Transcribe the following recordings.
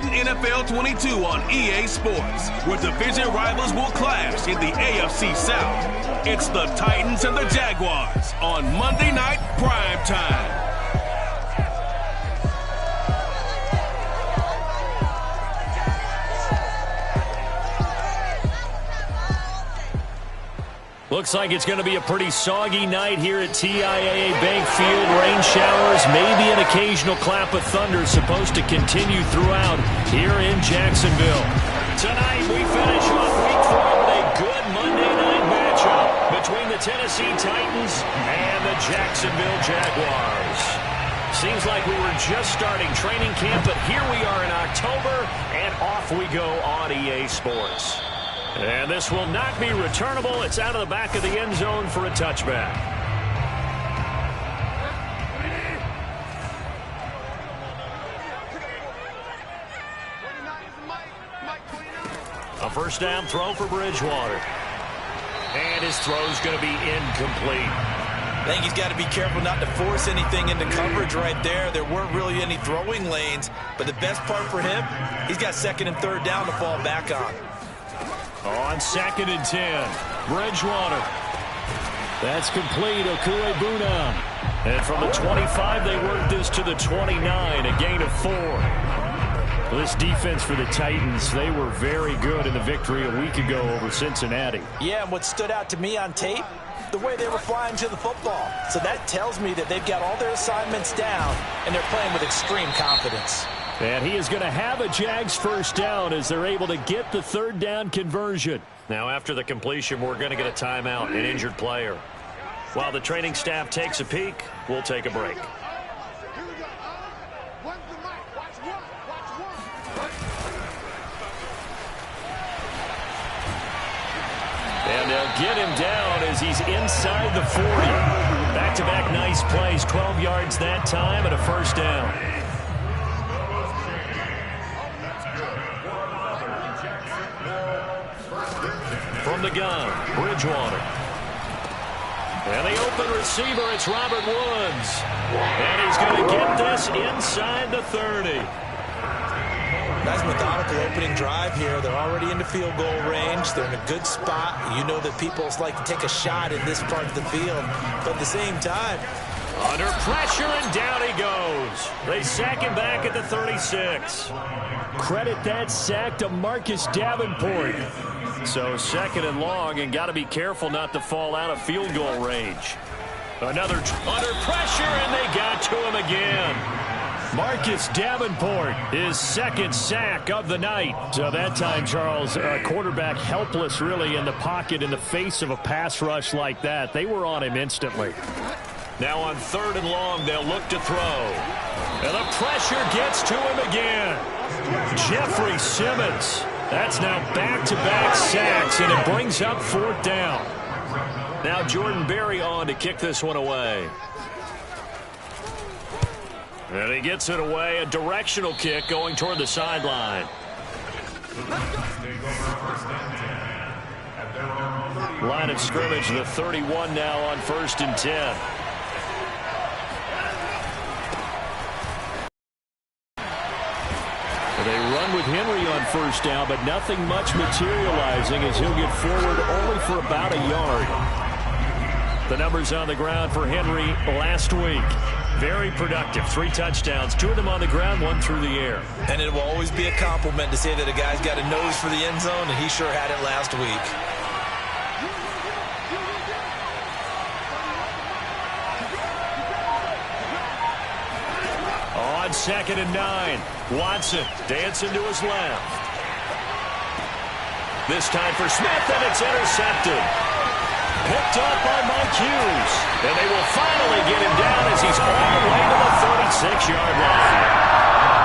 Madden NFL 22 on EA Sports, where division rivals will clash in the AFC South. It's the Titans and the Jaguars on Monday Night Prime Time. Looks like it's going to be a pretty soggy night here at TIAA Bank Field. Rain showers, maybe an occasional clap of thunder supposed to continue throughout here in Jacksonville. Tonight we finish off Week 4 with a good Monday night matchup between the Tennessee Titans and the Jacksonville Jaguars. Seems like we were just starting training camp, but here we are in October, and off we go on EA Sports. And this will not be returnable. It's out of the back of the end zone for a touchback. A first down throw for Bridgewater. And his throw's going to be incomplete. I think he's got to be careful not to force anything into coverage right there. There weren't really any throwing lanes, but the best part for him, he's got second and third down to fall back on. On 2nd and 10, Bridgewater. That's complete. Okuebuna. And from the 25, they work this to the 29, a gain of 4. This defense for the Titans, they were very good in the victory a week ago over Cincinnati. Yeah, and what stood out to me on tape, the way they were flying to the football. So that tells me that they've got all their assignments down, and they're playing with extreme confidence. And he is going to have a Jags first down as they're able to get the third down conversion. Now after the completion, we're going to get a timeout, an injured player. While the training staff takes a peek, we'll take a break. And they'll get him down as he's inside the 40. Back-to-back nice plays, 12 yards that time and a first down. From the gun, Bridgewater. And the open receiver, it's Robert Woods. And he's going to get this inside the 30. Nice methodical opening drive here. They're already in the field goal range. They're in a good spot. You know that people like to take a shot in this part of the field. But at the same time, under pressure, and down he goes. They sack him back at the 36. Credit that sack to Marcus Davenport. So 2nd and long, and got to be careful not to fall out of field goal range. Another under pressure, and they got to him again. Marcus Davenport, his second sack of the night. So that time, Charles, quarterback helpless really in the pocket in the face of a pass rush like that. They were on him instantly. Now on 3rd and long, they'll look to throw. And the pressure gets to him again. Jeffrey Simmons. That's now back-to-back sacks, and it brings up 4th down. Now Jordan Berry on to kick this one away. And he gets it away, a directional kick going toward the sideline. Line of scrimmage, the 31 now on 1st and 10. They run with Henry on 1st down, but nothing much materializing as he'll get forward only for about a yard. The numbers on the ground for Henry last week. Very productive. 3 touchdowns, 2 of them on the ground, 1 through the air. And it will always be a compliment to say that a guy's got a nose for the end zone, and he sure had it last week. On 2nd and 9, Watson dancing to his left. This time for Smith, and it's intercepted. Picked up by Mike Hughes. And they will finally get him down as he's all the way to the 36-yard line.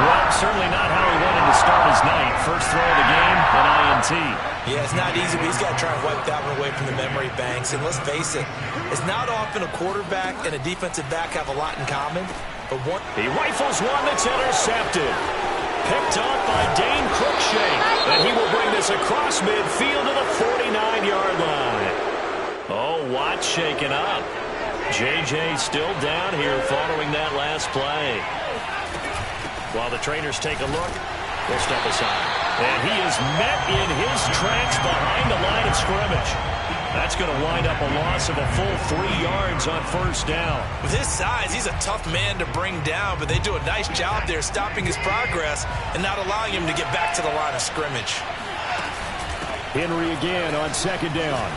Well, certainly not how he wanted to start his night. First throw of the game, an INT. Yeah, it's not easy, but he's got to try and wipe that one away from the memory banks. And let's face it, it's not often a quarterback and a defensive back have a lot in common. But he rifles one that's intercepted. Picked up by Dane Cruikshank. And he will bring this across midfield to the 49-yard line. Oh, Watt shaken up. J.J. still down here following that last play. While the trainers take a look will step aside. And he is met in his tracks behind the line of scrimmage. That's going to wind up a loss of a full 3 yards on first down. With his size, he's a tough man to bring down, but they do a nice job there stopping his progress and not allowing him to get back to the line of scrimmage. Henry again on second down.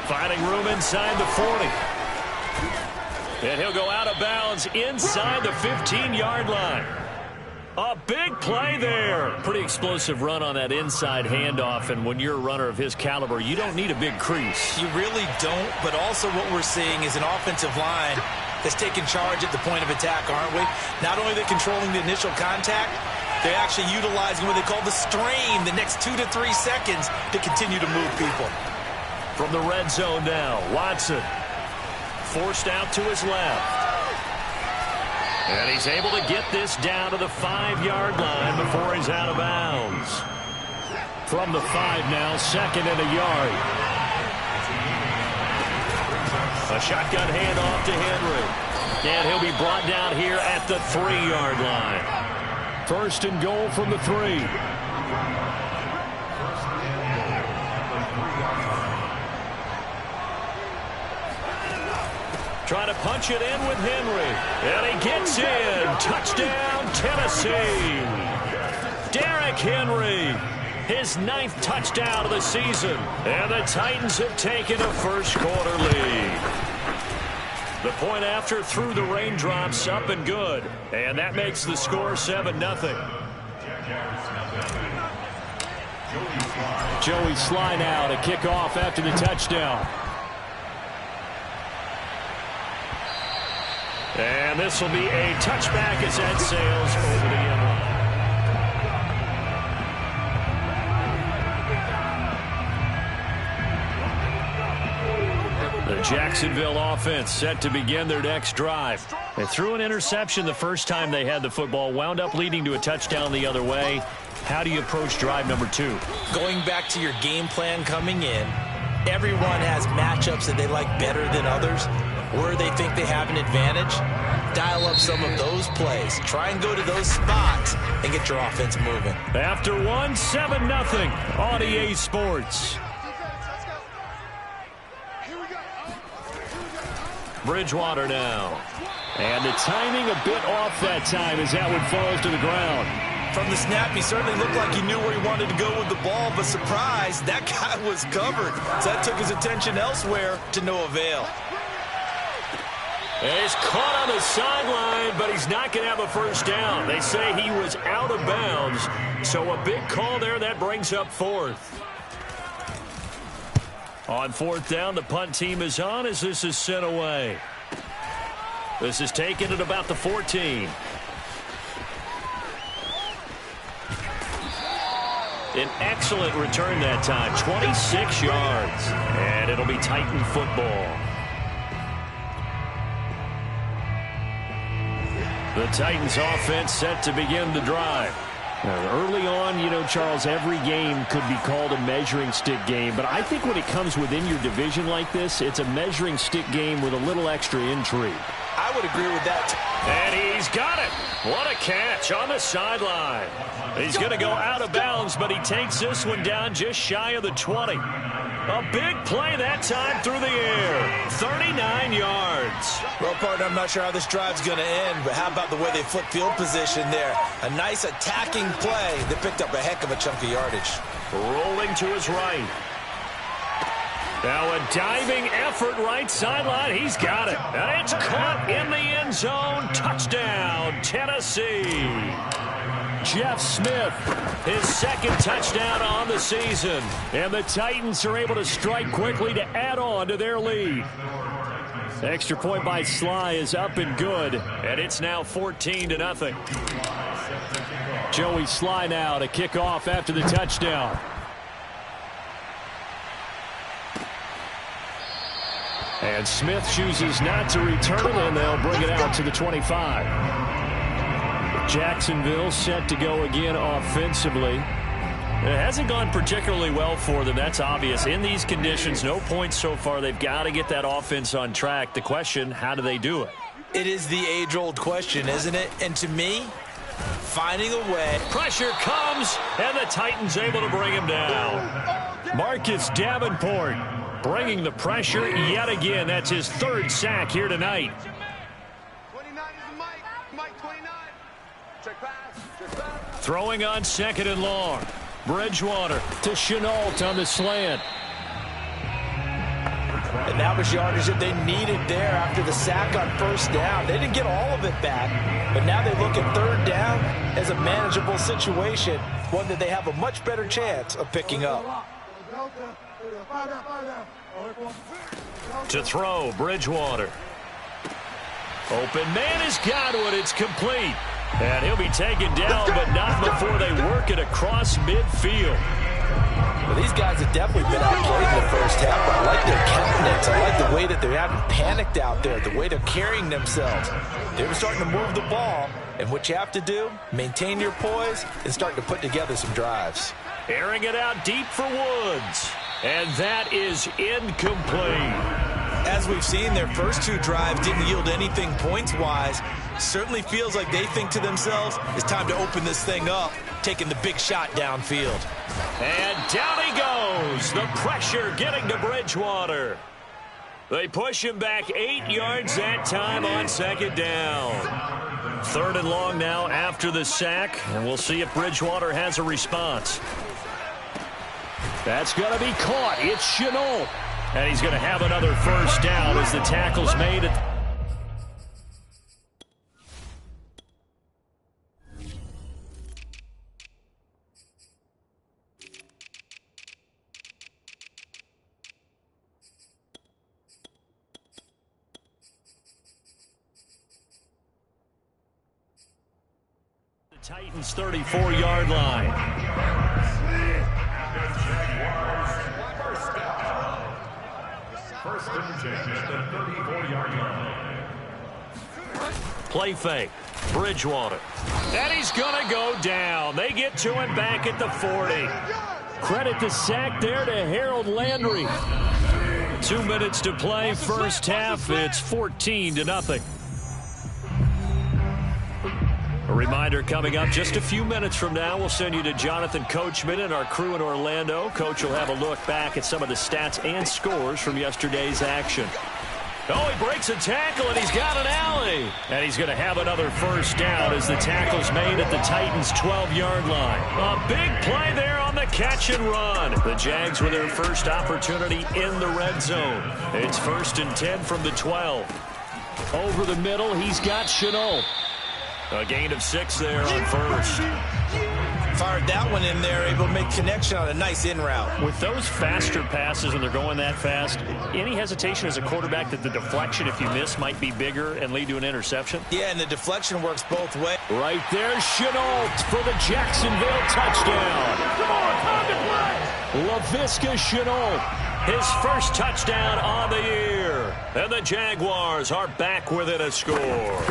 Finding room inside the 40. And he'll go out of bounds inside the 15-yard line. A big play there. Pretty explosive run on that inside handoff, and when you're a runner of his caliber, you don't need a big crease. You really don't, but also what we're seeing is an offensive line that's taking charge at the point of attack, aren't we? Not only are they controlling the initial contact, they're actually utilizing what they call the strain the next 2 to 3 seconds to continue to move people. From the red zone now, Watson forced out to his left. And he's able to get this down to the 5-yard line before he's out of bounds. From the 5 now, 2nd and a yard. A shotgun handoff to Henry. And he'll be brought down here at the 3-yard line. 1st and goal from the 3. Trying to punch it in with Henry. And he gets in. Touchdown, Tennessee. Derrick Henry. His 9th touchdown of the season. And the Titans have taken a first-quarter lead. The point after through the raindrops, up and good. And that makes the score 7-0. Joey Sly now to kick off after the touchdown. And this will be a touchback as that sails over the end line. The Jacksonville offense set to begin their next drive. They threw an interception the first time they had the football, wound up leading to a touchdown the other way. How do you approach drive number 2? Going back to your game plan coming in, everyone has matchups that they like better than others, where they think they have an advantage. Dial up some of those plays. Try and go to those spots and get your offense moving. After 1, 7-0 on EA Sports. Bridgewater now. And the timing a bit off that time as that one falls to the ground. From the snap, he certainly looked like he knew where he wanted to go with the ball, but surprise, that guy was covered. So that took his attention elsewhere to no avail. He's caught on the sideline, but he's not going to have a first down. They say he was out of bounds, so a big call there that brings up 4th. On 4th down, the punt team is on as this is sent away. This is taken at about the 14. An excellent return that time, 26 yards, and it'll be Titan football. The Titans offense set to begin the drive. Now, early on, you know, Charles, every game could be called a measuring stick game, but I think when it comes within your division like this, it's a measuring stick game with a little extra intrigue. I would agree with that. And he's got it. What a catch on the sideline. He's going to go out of bounds, but he takes this one down just shy of the 20. A big play that time through the air. 39 yards. Well, partner, I'm not sure how this drive's going to end, but how about the way they flip field position there? A nice attacking play that picked up a heck of a chunk of yardage. Rolling to his right. Now a diving effort right sideline. He's got it. And it's caught in the end zone. Touchdown, Tennessee. Jeff Smith, his 2nd touchdown on the season. And the Titans are able to strike quickly to add on to their lead. Extra point by Sly is up and good. And it's now 14-0. Joey Sly now to kick off after the touchdown. And Smith chooses not to return, and they'll bring it out to the 25. Jacksonville set to go again offensively. It hasn't gone particularly well for them. That's obvious. In these conditions, no points so far. They've got to get that offense on track. The question, how do they do it? It is the age-old question, isn't it? And to me, finding a way. Pressure comes, and the Titans able to bring him down. Marcus Davenport bringing the pressure yet again. That's his third sack here tonight. 29 is Mike 29. Check pass. Throwing on second and long. Bridgewater to Chenault on the slant. And that was yardage that they needed there after the sack on first down. They didn't get all of it back, but now they look at third down as a manageable situation, one that they have a much better chance of picking up. To throw, Bridgewater. Open man is Godwin. It's complete. And he'll be taken down, but not before they work it across midfield. Well, these guys have definitely been outplayed in the first half, but I like their countenance. I like the way that they haven't panicked out there, the way they're carrying themselves. They're starting to move the ball, and what you have to do, maintain your poise and start to put together some drives. Airing it out deep for Woods. And that is incomplete. As we've seen, their first two drives didn't yield anything points-wise. Certainly feels like they think to themselves, it's time to open this thing up, taking the big shot downfield. And down he goes. The pressure getting to Bridgewater. They push him back 8 yards that time on second down. Third and long now after the sack, and we'll see if Bridgewater has a response. That's going to be caught. It's Chenault. And he's going to have another first down as the tackle's made at the Titans' 34-yard line. First and 10 at the 34-yard line. Play fake. Bridgewater. And he's going to go down. They get to him back at the 40. Credit the sack there to Harold Landry. 2 minutes to play first half. It's 14-0. A reminder coming up just a few minutes from now. We'll send you to Jonathan Coachman and our crew in Orlando. Coach will have a look back at some of the stats and scores from yesterday's action. Oh, he breaks a tackle, and he's got an alley. And he's going to have another first down as the tackle's made at the Titans' 12-yard line. A big play there on the catch and run. The Jags with their first opportunity in the red zone. It's 1st and 10 from the 12. Over the middle, he's got Chenault. A gain of 6 there on first. Fired that one in there, able to make connection on a nice in route. With those faster passes and they're going that fast, any hesitation as a quarterback that the deflection, if you miss, might be bigger and lead to an interception? Yeah, and the deflection works both ways. Right there, Chenault for the Jacksonville touchdown. Laviska Chenault, his first touchdown on the year. And the Jaguars are back within a score.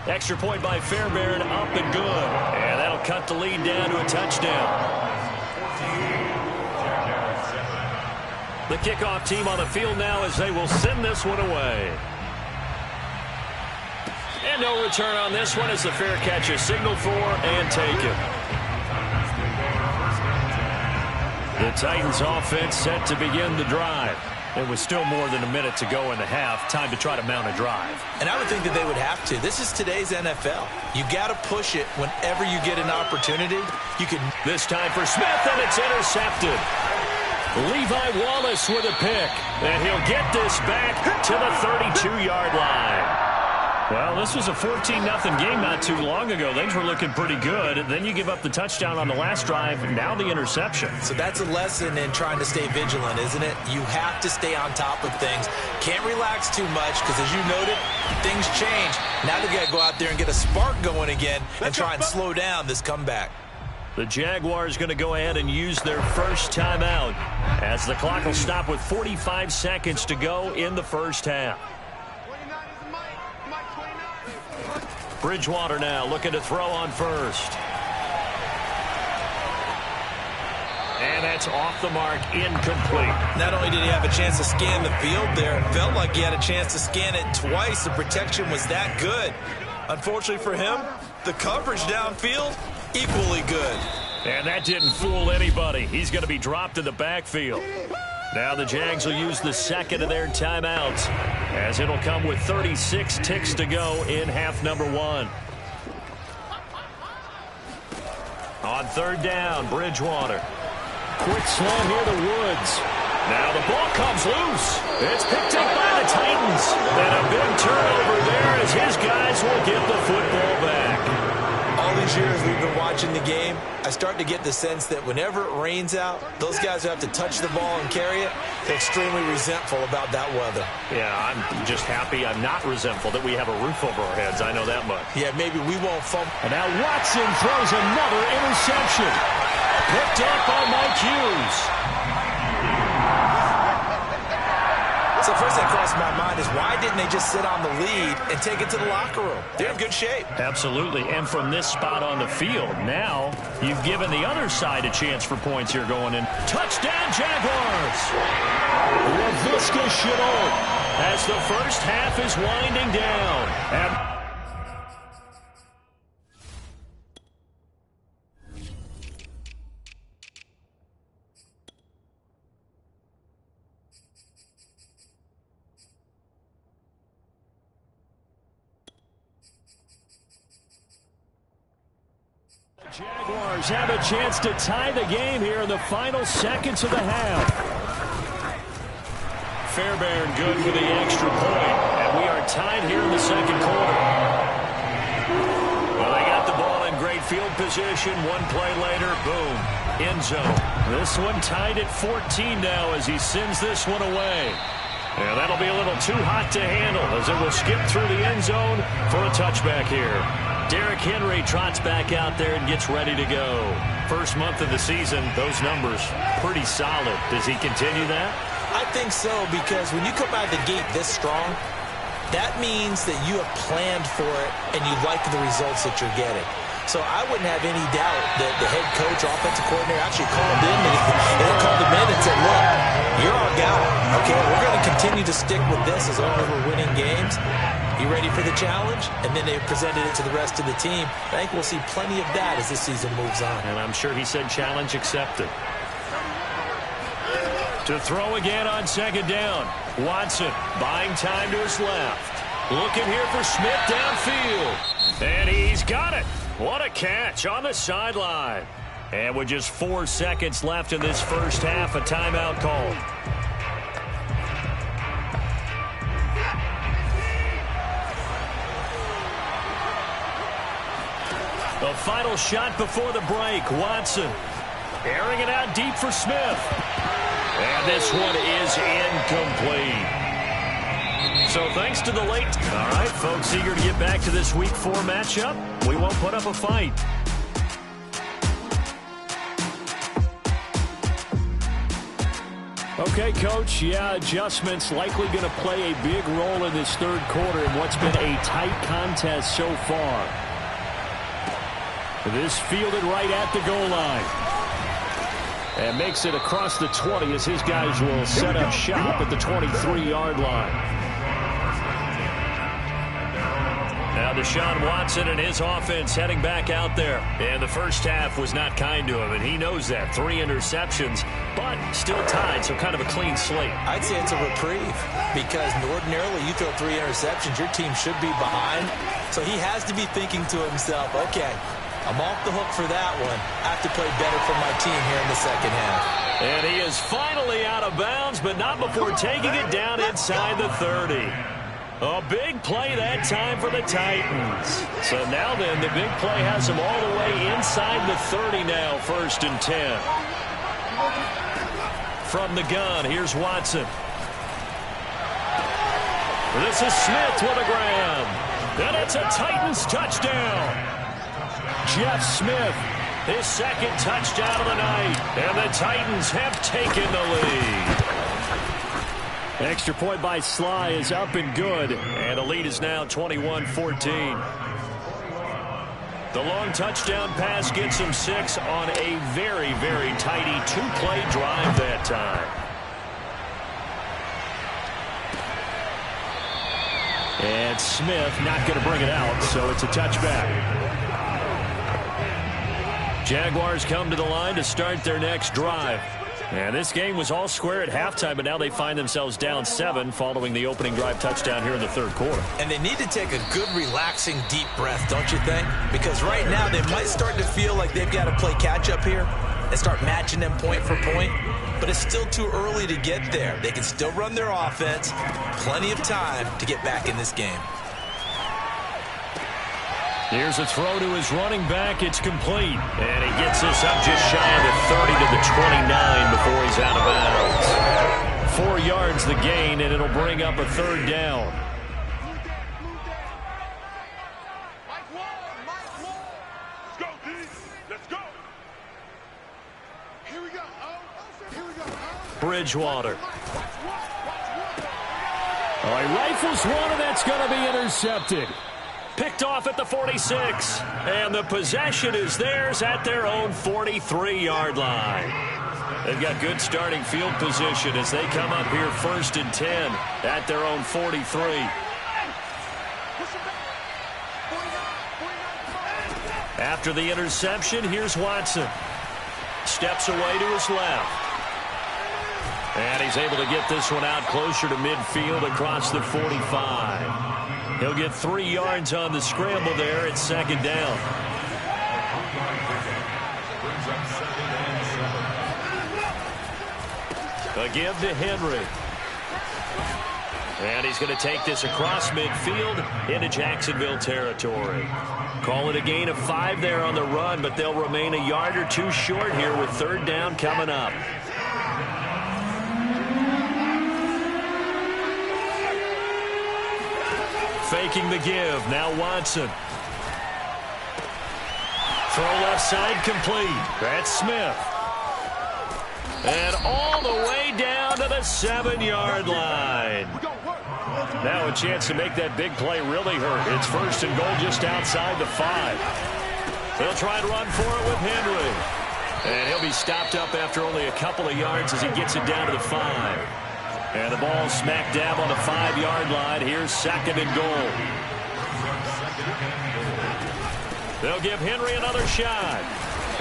Extra point by Fairbairn, up and good. And that'll cut the lead down to a touchdown. The kickoff team on the field now as they will send this one away. And no return on this one as the fair catch is signaled for and taken. The Titans offense set to begin the drive. It was still more than a minute to go in the half. Time to try to mount a drive. And I would think that they would have to. This is today's NFL. You got to push it whenever you get an opportunity. You can. This time for Smith, and it's intercepted. Levi Wallace with a pick. And he'll get this back to the 32-yard line. Well, this was a 14-0 game not too long ago. Things were looking pretty good. Then you give up the touchdown on the last drive. Now the interception. So that's a lesson in trying to stay vigilant, isn't it? You have to stay on top of things. Can't relax too much because, as you noted, things change. Now they got to go out there and get a spark going again and try and slow down this comeback. The Jaguars going to go ahead and use their first timeout as the clock will stop with 45 seconds to go in the first half. Bridgewater now looking to throw on first. And that's off the mark, incomplete. Not only did he have a chance to scan the field there, it felt like he had a chance to scan it twice. The protection was that good. Unfortunately for him, the coverage downfield, equally good. And that didn't fool anybody. He's going to be dropped in the backfield. Now the Jags will use the second of their timeouts, as it'll come with 36 ticks to go in half number 1. On third down, Bridgewater. Quick slant here to Woods. Now the ball comes loose. It's picked up by the Titans. And a big turnover there as his guys will get the football back. All these years we've been watching the game, I start to get the sense that whenever it rains out, those guys who have to touch the ball and carry it, they're extremely resentful about that weather. Yeah, I'm just happy I'm not resentful that we have a roof over our heads. I know that much. Yeah, maybe we won't fumble. And now Watson throws another interception. Picked up by Mike Hughes. So first thing that crossed my mind is why didn't they just sit on the lead and take it to the locker room? They're in good shape. Absolutely. And from this spot on the field, now you've given the other side a chance for points here going in. Touchdown, Jaguars! LaVisca Chenault as the first half is winding down. And Jaguars have a chance to tie the game here in the final seconds of the half. Fairbairn good with the extra point, and we are tied here in the second quarter. Well, they got the ball in great field position. One play later, boom, end zone. This one tied at 14 now as he sends this one away. And that'll be a little too hot to handle as it will skip through the end zone for a touchback here. Derrick Henry trots back out there and gets ready to go. First month of the season, those numbers pretty solid. Does he continue that? I think so, because when you come out of the gate this strong, that means that you have planned for it and you like the results that you're getting. So I wouldn't have any doubt that the head coach, offensive coordinator actually called him in and said, look, you're our guy. Okay, we're going to continue to stick with this as long as we're winning games. You ready for the challenge? And then they presented it to the rest of the team. I think we'll see plenty of that as this season moves on. And I'm sure he said challenge accepted. To throw again on second down. Watson buying time to his left. Looking here for Smith downfield. And he's got it. What a catch on the sideline. And with just 4 seconds left in this first half, a timeout called. The final shot before the break. Watson airing it out deep for Smith. And this one is incomplete. So thanks to the late. All right, folks, eager to get back to this Week 4 matchup. We won't put up a fight. Okay, Coach, yeah, adjustments likely going to play a big role in this third quarter in what's been a tight contest so far. This fielded right at the goal line. And makes it across the 20 as his guys will set up shop at the 23-yard line. Now Deshaun Watson and his offense heading back out there. And the first half was not kind to him, and he knows that. 3 interceptions, but still tied, so kind of a clean slate. I'd say it's a reprieve because ordinarily you throw 3 interceptions, your team should be behind. So he has to be thinking to himself, okay, I'm off the hook for that one. I have to play better for my team here in the second half. And he is finally out of bounds, but not before taking it down inside the 30. A big play that time for the Titans. So now then, the big play has them all the way inside the 30 now, 1st and 10. From the gun, here's Watson. This is Smith with a grab. And it's a Titans touchdown. Jeff Smith, his second touchdown of the night. And the Titans have taken the lead. Extra point by Sly is up and good. And the lead is now 21-14. The long touchdown pass gets him 6 on a very, very tidy 2-play drive that time. And Smith not going to bring it out, so it's a touchback. Jaguars come to the line to start their next drive. And this game was all square at halftime, but now they find themselves down 7 following the opening drive touchdown here in the third quarter. And they need to take a good, relaxing, deep breath, don't you think? Because right now they might start to feel like they've got to play catch-up here and start matching them point for point. But it's still too early to get there. They can still run their offense. Plenty of time to get back in this game. Here's a throw to his running back. It's complete. And he gets this up just shy of the 30 to the 29 before he's out of bounds. 4 yards the gain, and it'll bring up a third down. Let's go, D. Let's go. Here we go. Here we go. Bridgewater. Oh, he rifles one, and that's going to be intercepted. Picked off at the 46. And the possession is theirs at their own 43-yard line. They've got good starting field position as they come up here 1st and 10 at their own 43. After the interception, here's Watson. Steps away to his left. And he's able to get this one out closer to midfield across the 45. He'll get 3 yards on the scramble there at 2nd down. A give to Henry. And he's going to take this across midfield into Jacksonville territory. Call it a gain of 5 there on the run, but they'll remain a yard or 2 short here with 3rd down coming up. Faking the give. Now Watson. Throw left side complete. That's Smith. And all the way down to the 7-yard line. Now a chance to make that big play really hurt. It's 1st and goal just outside the 5. They'll try to run for it with Henry. And he'll be stopped up after only a couple of yards as he gets it down to the 5. And the ball smack dab on the 5-yard line. Here's 2nd and goal. They'll give Henry another shot.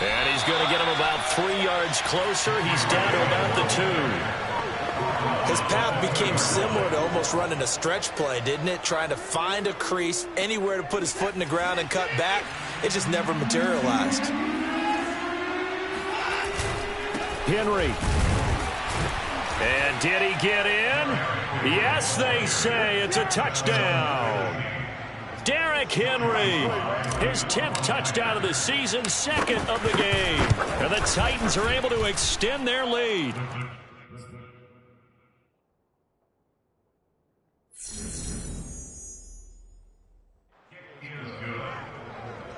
And he's going to get him about 3 yards closer. He's down to about the 2. His path became similar to almost running a stretch play, didn't it? Trying to find a crease, anywhere to put his foot in the ground and cut back. It just never materialized. Henry. And did he get in? Yes, they say it's a touchdown. Derrick Henry, his 10th touchdown of the season, 2nd of the game. And the Titans are able to extend their lead.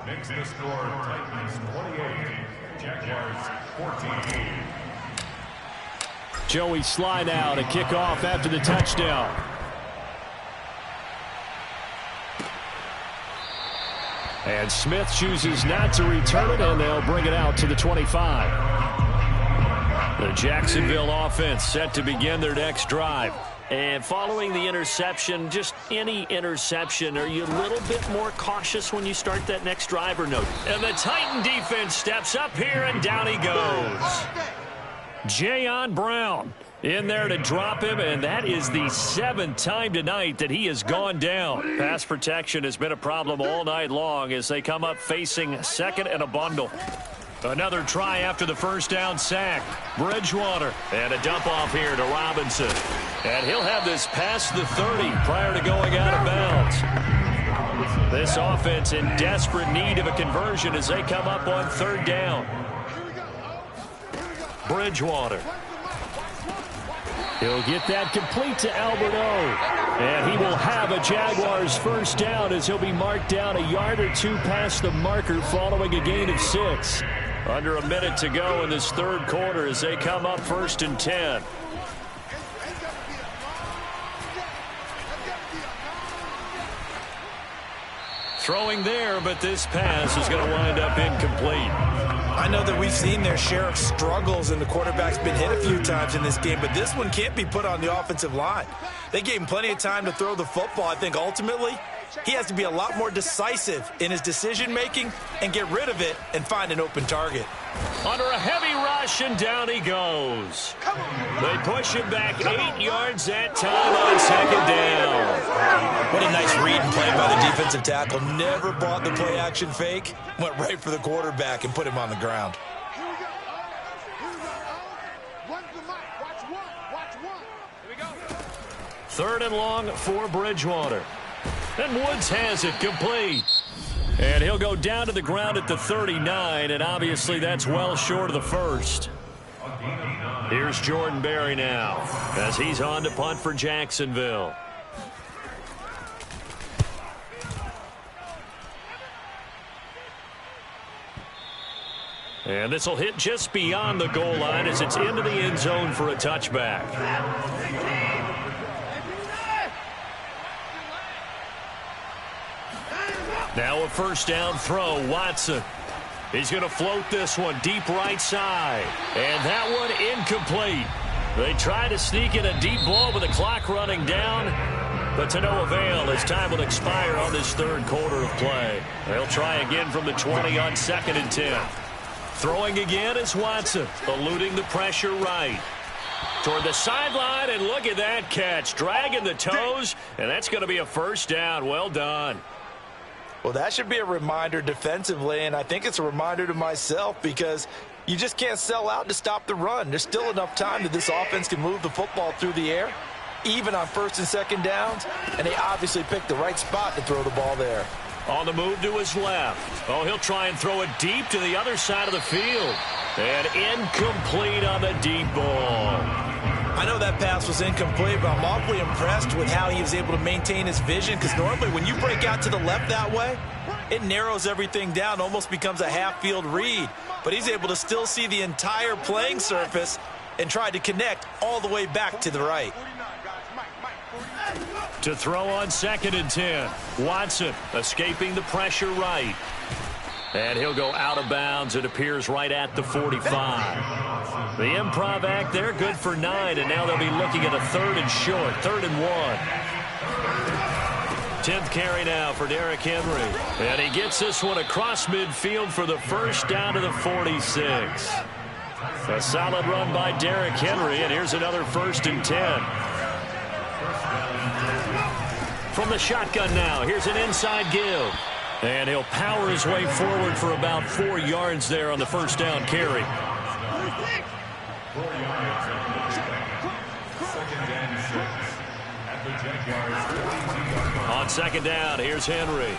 Makes the score Titans 28, Jaguars 14. Joey slide out, a kickoff after the touchdown. And Smith chooses not to return it, and they'll bring it out to the 25. The Jacksonville offense set to begin their next drive. And following the interception, just any interception, are you a little bit more cautious when you start that next drive or no? And the Titan defense steps up here, and down he goes. Jayon Brown in there to drop him, and that is the 7th time tonight that he has gone down. Pass protection has been a problem all night long as they come up facing 2nd and a bundle. Another try after the 1st down sack. Bridgewater, and a dump off here to Robinson. And he'll have this past the 30 prior to going out of bounds. This offense in desperate need of a conversion as they come up on 3rd down. Bridgewater. He'll get that complete to Albert O. And he will have a Jaguars 1st down as he'll be marked down a yard or 2 past the marker following a gain of 6. Under a minute to go in this 3rd quarter as they come up 1st and 10. Throwing there, but this pass is going to wind up incomplete. I know that we've seen their share of struggles, and the quarterback's been hit a few times in this game, but this one can't be put on the offensive line. They gave him plenty of time to throw the football. I think ultimately he has to be a lot more decisive in his decision-making and get rid of it and find an open target. Under a heavy rush, and down he goes. They push him back 8 yards that time on second down. What a nice read and play by the defensive tackle. Never bought the play-action fake. Went right for the quarterback and put him on the ground. Here we go. Here we go. Run the mic. Watch one. Watch one. Here we go. 3rd and long for Bridgewater. And Woods has it complete. And he'll go down to the ground at the 39, and obviously that's well short of the first. Here's Jordan Berry now as he's on to punt for Jacksonville. And this will hit just beyond the goal line as it's into the end zone for a touchback. Now a 1st down throw, Watson. He's going to float this one deep right side. And that one incomplete. They try to sneak in a deep ball with the clock running down, but to no avail as time will expire on this 3rd quarter of play. They'll try again from the 20 on 2nd and 10. Throwing again is Watson, eluding the pressure right. Toward the sideline, and look at that catch. Dragging the toes, and that's going to be a 1st down. Well done. Well, that should be a reminder defensively, and I think it's a reminder to myself because you just can't sell out to stop the run. There's still enough time that this offense can move the football through the air, even on 1st and 2nd downs, and they obviously picked the right spot to throw the ball there. On the move to his left. Oh, he'll try and throw it deep to the other side of the field. And incomplete on the deep ball. I know that pass was incomplete, but I'm awfully impressed with how he was able to maintain his vision, because normally when you break out to the left that way, it narrows everything down, almost becomes a half-field read. But he's able to still see the entire playing surface and try to connect all the way back to the right. To throw on 2nd and 10. Watson escaping the pressure right. And he'll go out of bounds. It appears right at the 45. The improv act there, good for 9, and now they'll be looking at a 3rd and short, 3rd and 1. 10th carry now for Derrick Henry. And he gets this one across midfield for the 1st down to the 46. A solid run by Derrick Henry, and here's another 1st and 10. From the shotgun now, here's an inside give. And he'll power his way forward for about 4 yards there on the 1st down carry. On 2nd down, here's Henry.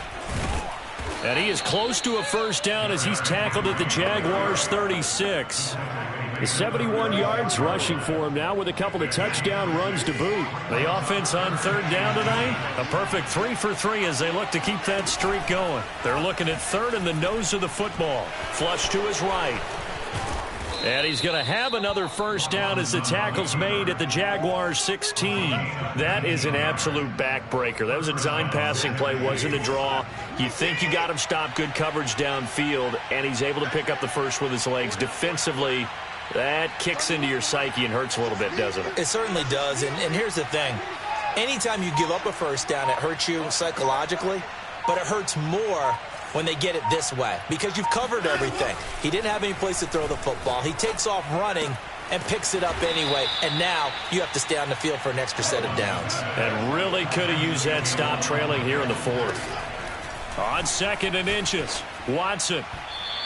And he is close to a 1st down as he's tackled at the Jaguars' 36. 71 yards rushing for him now with a couple of touchdown runs to boot. The offense on 3rd down tonight, a perfect 3 for 3 as they look to keep that streak going. They're looking at 3rd in the nose of the football. Flush to his right. And he's going to have another 1st down as the tackle's made at the Jaguars' 16. That is an absolute backbreaker. That was a design passing play, wasn't a draw. You think you got him stopped, good coverage downfield, and he's able to pick up the first with his legs. Defensively, that kicks into your psyche and hurts a little bit, doesn't it? It certainly does, and here's the thing. Anytime you give up a 1st down, it hurts you psychologically, but it hurts more when they get it this way because you've covered everything. He didn't have any place to throw the football. He takes off running and picks it up anyway, and now you have to stay on the field for an extra set of downs. And really could have used that stop trailing here in the 4th. On 2nd and inches, Watson.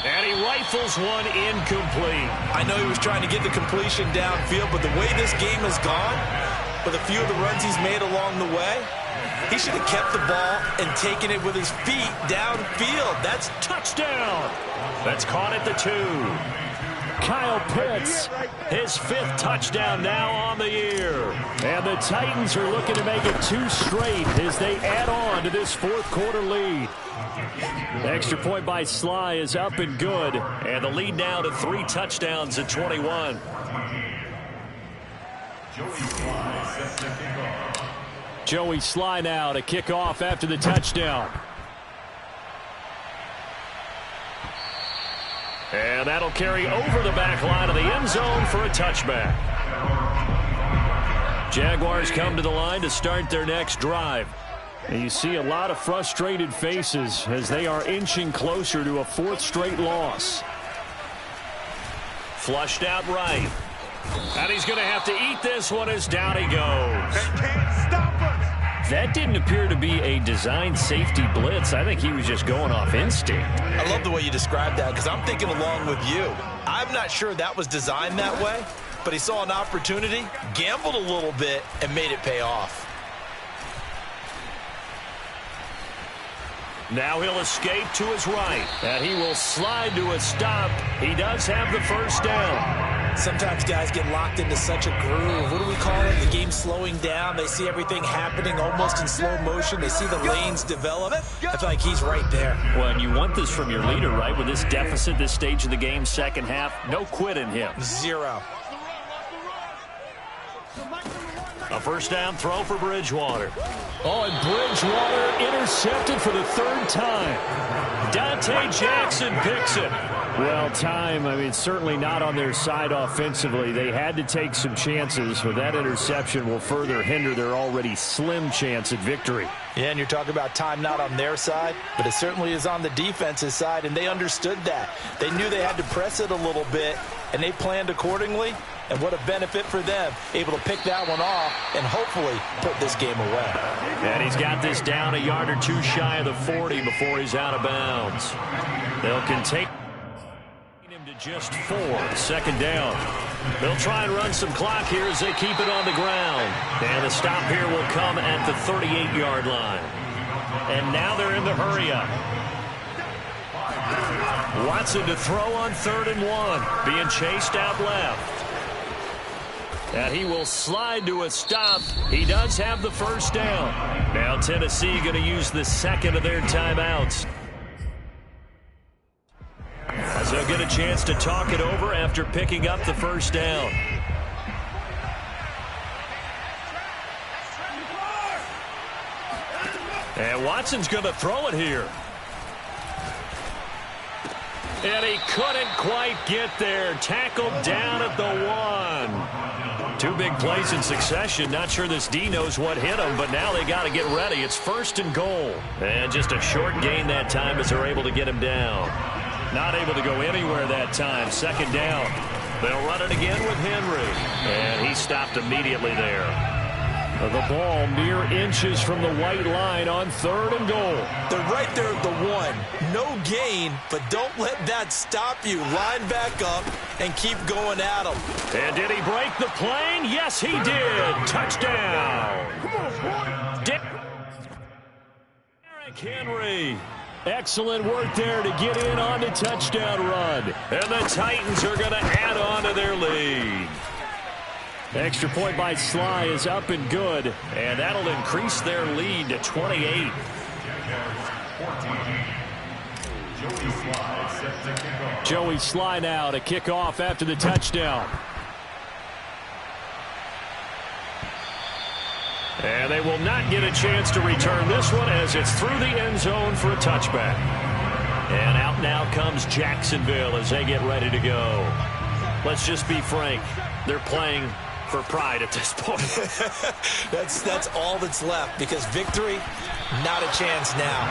And he rifles one incomplete. I know he was trying to get the completion downfield, but the way this game has gone, with a few of the runs he's made along the way, he should have kept the ball and taken it with his feet downfield. That's touchdown. That's caught at the 2. Kyle Pitts, his 5th touchdown now on the year. And the Titans are looking to make it 2 straight as they add on to this 4th quarter lead. The extra point by Sly is up and good. And the lead now to 3 touchdowns at 21. Joey Sly now to kick off after the touchdown. And that'll carry over the back line of the end zone for a touchback. Jaguars come to the line to start their next drive. And you see a lot of frustrated faces as they are inching closer to a 4th straight loss. Flushed out right. And he's going to have to eat this one as down he goes. They can't stop us. That didn't appear to be a designed safety blitz. I think he was just going off instinct. I love the way you described that because I'm thinking along with you. I'm not sure that was designed that way, but he saw an opportunity, gambled a little bit, and made it pay off. Now he'll escape to his right, and he will slide to a stop. He does have the first down. Sometimes guys get locked into such a groove. What do we call it? The game's slowing down. They see everything happening almost in slow motion. They see the lanes develop. I feel like he's right there. Well, and you want this from your leader, right? With this deficit, this stage of the game, second half, no quit in him. 0. A first down throw for Bridgewater. Oh, and Bridgewater intercepted for the 3rd time. Dante Jackson picks it. Well, certainly not on their side offensively. They had to take some chances, but that interception will further hinder their already slim chance at victory. Yeah, and you're talking about time not on their side, but it certainly is on the defense's side, and they understood that. They knew they had to press it a little bit, and they planned accordingly, and what a benefit for them, able to pick that one off and hopefully put this game away. And he's got this down a yard or two shy of the 40 before he's out of bounds. They'll contain him to just 4, 2nd down. They'll try and run some clock here as they keep it on the ground. And the stop here will come at the 38-yard line. And now they're in the hurry-up. Watson to throw on 3rd and 1. Being chased out left. And he will slide to a stop. He does have the first down. Now Tennessee going to use the 2nd of their timeouts. As they'll get a chance to talk it over after picking up the first down. And Watson's going to throw it here. And he couldn't quite get there. Tackled down at the 1. 2 big plays in succession. Not sure this D knows what hit him, but now they got to get ready. It's 1st and goal. And just a short gain that time as they're able to get him down. Not able to go anywhere that time. 2nd down. They'll run it again with Henry. And he stopped immediately there. The ball mere inches from the white line on 3rd and goal. They're right there at the 1. No gain, but don't let that stop you. Line back up and keep going at him. And did he break the plane? Yes, he did. Touchdown. Derrick Henry. Excellent work there to get in on the touchdown run. And the Titans are going to add on to their lead. Extra point by Sly is up and good, and that'll increase their lead to 28. Joey Sly now to kick off after the touchdown. And they will not get a chance to return this one as it's through the end zone for a touchback. And out now comes Jacksonville as they get ready to go. Let's just be frank. They're playing for pride at this point. That's all that's left, because victory, not a chance now.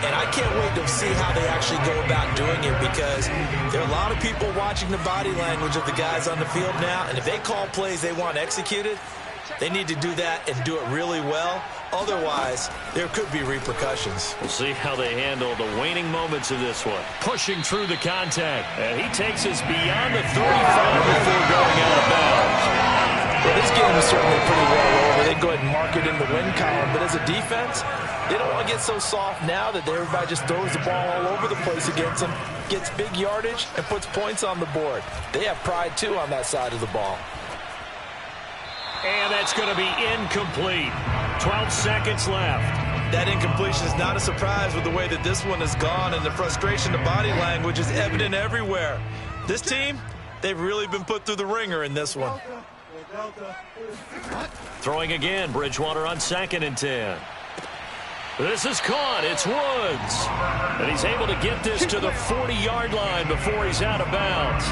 And I can't wait to see how they actually go about doing it, because there are a lot of people watching the body language of the guys on the field now, and if they call plays they want executed, they need to do that and do it really well. Otherwise, there could be repercussions. We'll see how they handle the waning moments of this one. Pushing through the contact, and he takes us beyond the 35 before going out of bounds. Well, this game is certainly pretty well over. They go ahead and mark it in the win column. But as a defense, they don't want to get so soft now that everybody just throws the ball all over the place against them, gets big yardage, and puts points on the board. They have pride, too, on that side of the ball. And that's going to be incomplete. 12 seconds left. That incompletion is not a surprise with the way that this one has gone, and the frustration, the body language is evident everywhere. This team, they've really been put through the ringer in this one. Throwing again, Bridgewater on 2nd and 10. This is caught. It's Woods. And he's able to get this to the 40-yard line before he's out of bounds.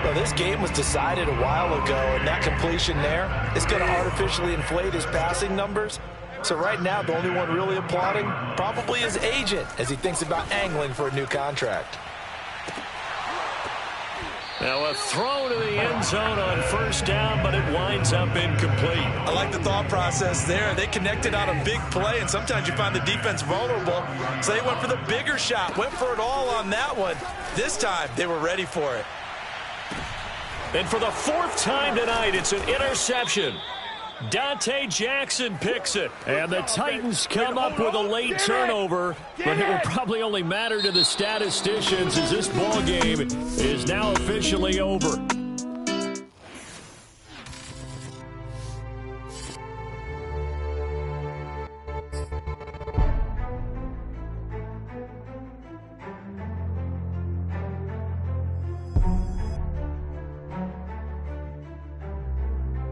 Well, this game was decided a while ago, and that completion there is going to artificially inflate his passing numbers. So right now, the only one really applauding probably his agent as he thinks about angling for a new contract. Now a throw to the end zone on first down, but it winds up incomplete. I like the thought process there. They connected on a big play, and sometimes you find the defense vulnerable. So they went for the bigger shot, went for it all on that one. This time, they were ready for it. And for the fourth time tonight, it's an interception. Dante Jackson picks it. And the Titans come up with a late turnover, but it will probably only matter to the statisticians as this ball game is now officially over.